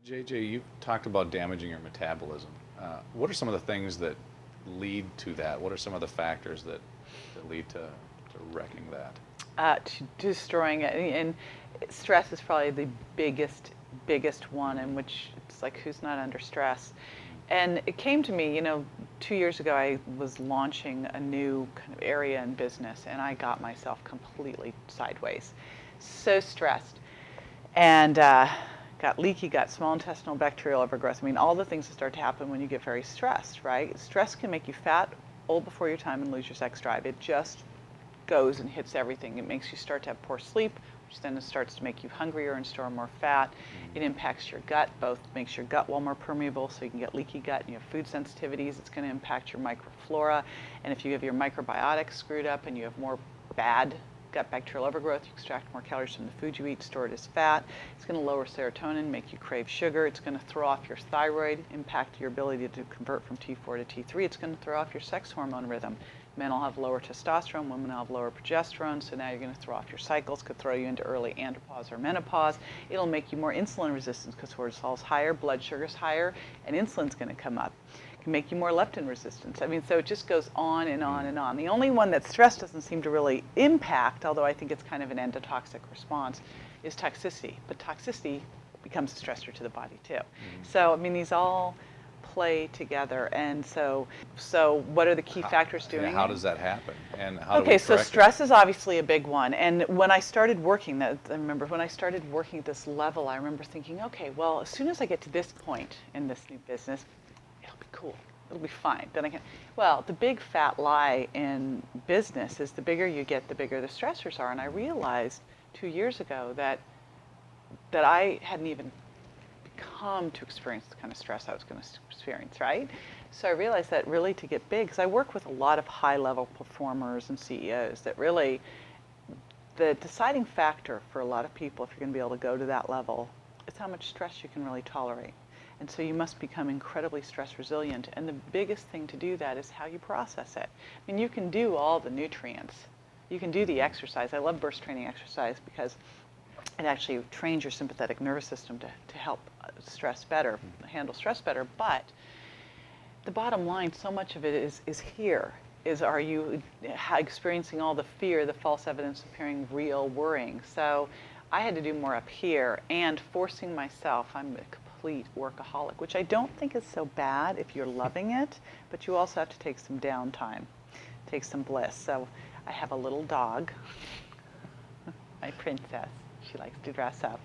JJ, you've talked about damaging your metabolism. What are some of the things that lead to that? What are some of the factors that lead to wrecking that? To destroying it. And stress is probably the biggest one, in which it's like, who's not under stress? And it came to me, 2 years ago, I was launching a new kind of area in business, and I got myself completely sideways. So stressed. And got leaky gut, small intestinal bacterial overgrowth. I mean, all the things that start to happen when you get very stressed, right? Stress can make you fat, old before your time, and lose your sex drive. It just goes and hits everything. It makes you start to have poor sleep, which then starts to make you hungrier and store more fat. It impacts your gut, both makes your gut wall more permeable, so you can get leaky gut, and you have food sensitivities. It's going to impact your microflora. And if you have your microbiotic screwed up and you have more bad gut bacterial overgrowth, you extract more calories from the food you eat, store it as fat. It's going to lower serotonin, make you crave sugar. It's going to throw off your thyroid, impact your ability to convert from T4 to T3. It's going to throw off your sex hormone rhythm. Men will have lower testosterone, women will have lower progesterone, so now you're going to throw off your cycles, could throw you into early andropause or menopause. It'll make you more insulin resistant because cortisol's higher, blood sugar's higher, and insulin's going to come up. It can make you more leptin resistance. I mean, so it just goes on and on and on. The only one that stress doesn't seem to really impact, although I think it's kind of an endotoxic response, is toxicity. But toxicity becomes a stressor to the body too. So, I mean, these all play together, and so what are the key factors doing How it? does that happen, and how do we Okay, so correct stress is obviously a big one. And when I started working, I remember when I started working at this level, I remember thinking, okay, well, as soon as I get to this point in this new business, it'll be cool. It'll be fine. Then I can. Well, the big fat lie in business is the bigger you get, the bigger the stressors are. And I realized 2 years ago that I hadn't even come to experience the kind of stress I was going to experience, right? So I realized that really to get big, because I work with a lot of high-level performers and CEOs, that really the deciding factor for a lot of people, if you're going to be able to go to that level, is how much stress you can really tolerate. And so you must become incredibly stress resilient. And the biggest thing to do that is how you process it. I mean, you can do all the nutrients. You can do the exercise. I love burst training exercise because it actually trains your sympathetic nervous system to help stress better, handle stress better. But the bottom line, so much of it is here. Are you experiencing all the fear, the false evidence appearing real, worrying? So I had to do more up here, and forcing myself. I'm a complete workaholic, which I don't think is so bad if you're loving it, but you also have to take some downtime, take some bliss. So I have a little dog, my princess. She likes to dress up.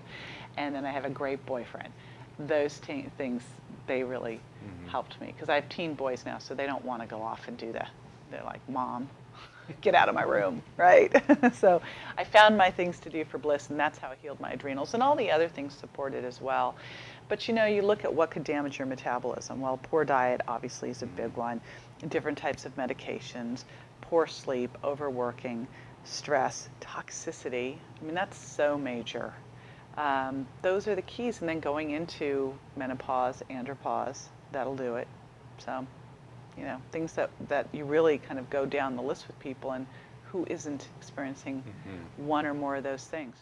And then I have a great boyfriend. Those things, they really helped me. Because I have teen boys now, so they don't want to go off and do that. They're like, Mom, get out of my room, right? So I found my things to do for bliss, and that's how I healed my adrenals. And all the other things supported as well. But you look at what could damage your metabolism. Well, poor diet obviously is a big one. Different types of medications, poor sleep, overworking, stress, toxicity. I mean, that's so major. Those are the keys. And then going into menopause, andropause, that'll do it. So, things that you really kind of go down the list with people, and who isn't experiencing one or more of those things.